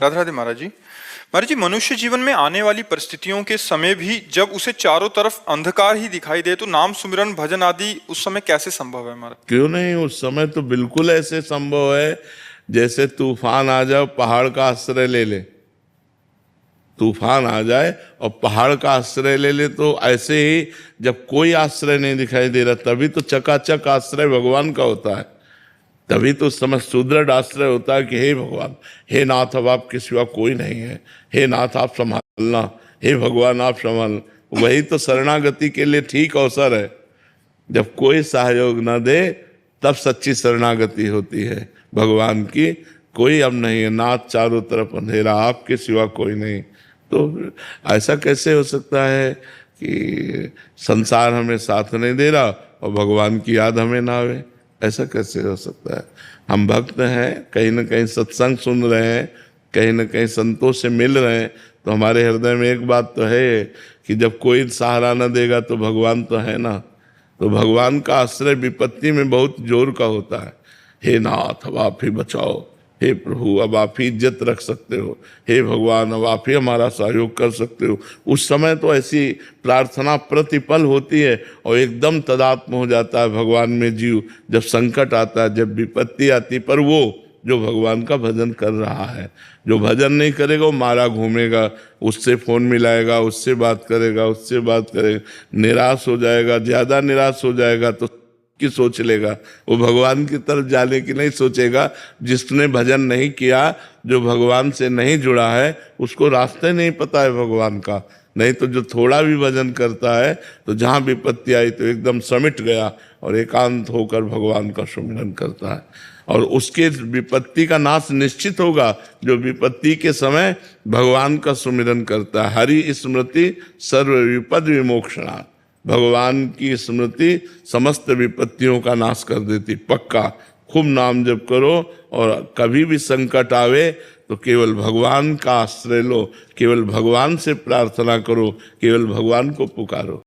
राधे राधे महाराज जी। महाराज जी, मनुष्य जीवन में आने वाली परिस्थितियों के समय भी जब उसे चारों तरफ अंधकार ही दिखाई दे तो नाम सुमिरन भजन आदि उस समय कैसे संभव है महाराज? क्यों नहीं, उस समय तो बिल्कुल ऐसे संभव है जैसे तूफान आ जाए, पहाड़ का आश्रय ले ले। तूफान आ जाए और पहाड़ का आश्रय ले ले, तो ऐसे ही जब कोई आश्रय नहीं दिखाई दे रहा तभी तो चकाचक आश्रय भगवान का होता है। तभी तो उस समय सुदृढ़ आश्रय होता है कि हे भगवान, हे नाथ, अब आपके सिवा कोई नहीं है, हे नाथ आप संभालना, हे भगवान आप संभालना। वही तो शरणागति के लिए ठीक अवसर है। जब कोई सहयोग न दे तब सच्ची शरणागति होती है भगवान की। कोई अब नहीं है, नाथ चारों तरफ अंधेरा, आपके सिवा कोई नहीं। तो ऐसा कैसे हो सकता है कि संसार हमें साथ नहीं दे रहा और भगवान की याद हमें ना आवे? ऐसा कैसे हो सकता है? हम भक्त हैं, कहीं ना कहीं सत्संग सुन रहे हैं, कहीं ना कहीं संतों से मिल रहे हैं, तो हमारे हृदय में एक बात तो है कि जब कोई सहारा न देगा तो भगवान तो है ना। तो भगवान का आश्रय विपत्ति में बहुत जोर का होता है। हे नाथ, अब आप ही बचाओ, हे प्रभु अब आप ही इज्जत रख सकते हो, हे भगवान अब आप ही हमारा सहयोग कर सकते हो। उस समय तो ऐसी प्रार्थना प्रतिपल होती है और एकदम तदात्म हो जाता है भगवान में जीव। जब संकट आता है, जब विपत्ति आती, पर वो जो भगवान का भजन कर रहा है, जो भजन नहीं करेगा वो मारा घूमेगा, उससे फोन मिलाएगा, उससे बात करेगा, उससे बात करेगा, निराश हो जाएगा, ज्यादा निराश हो जाएगा तो की सोच लेगा, वो भगवान की तरफ जाने की नहीं सोचेगा। जिसने भजन नहीं किया, जो भगवान से नहीं जुड़ा है, उसको रास्ते नहीं पता है भगवान का। नहीं तो जो थोड़ा भी भजन करता है तो जहाँ विपत्ति आई तो एकदम समिट गया और एकांत होकर भगवान का सुमिरन करता है, और उसके विपत्ति का नाश निश्चित होगा जो विपत्ति के समय भगवान का सुमिरन करता है। हरि स्मृति सर्व विपद विमोक्षणा, भगवान की स्मृति समस्त विपत्तियों का नाश कर देती। पक्का खूब नाम जप करो और कभी भी संकट आवे तो केवल भगवान का आश्रय लो, केवल भगवान से प्रार्थना करो, केवल भगवान को पुकारो।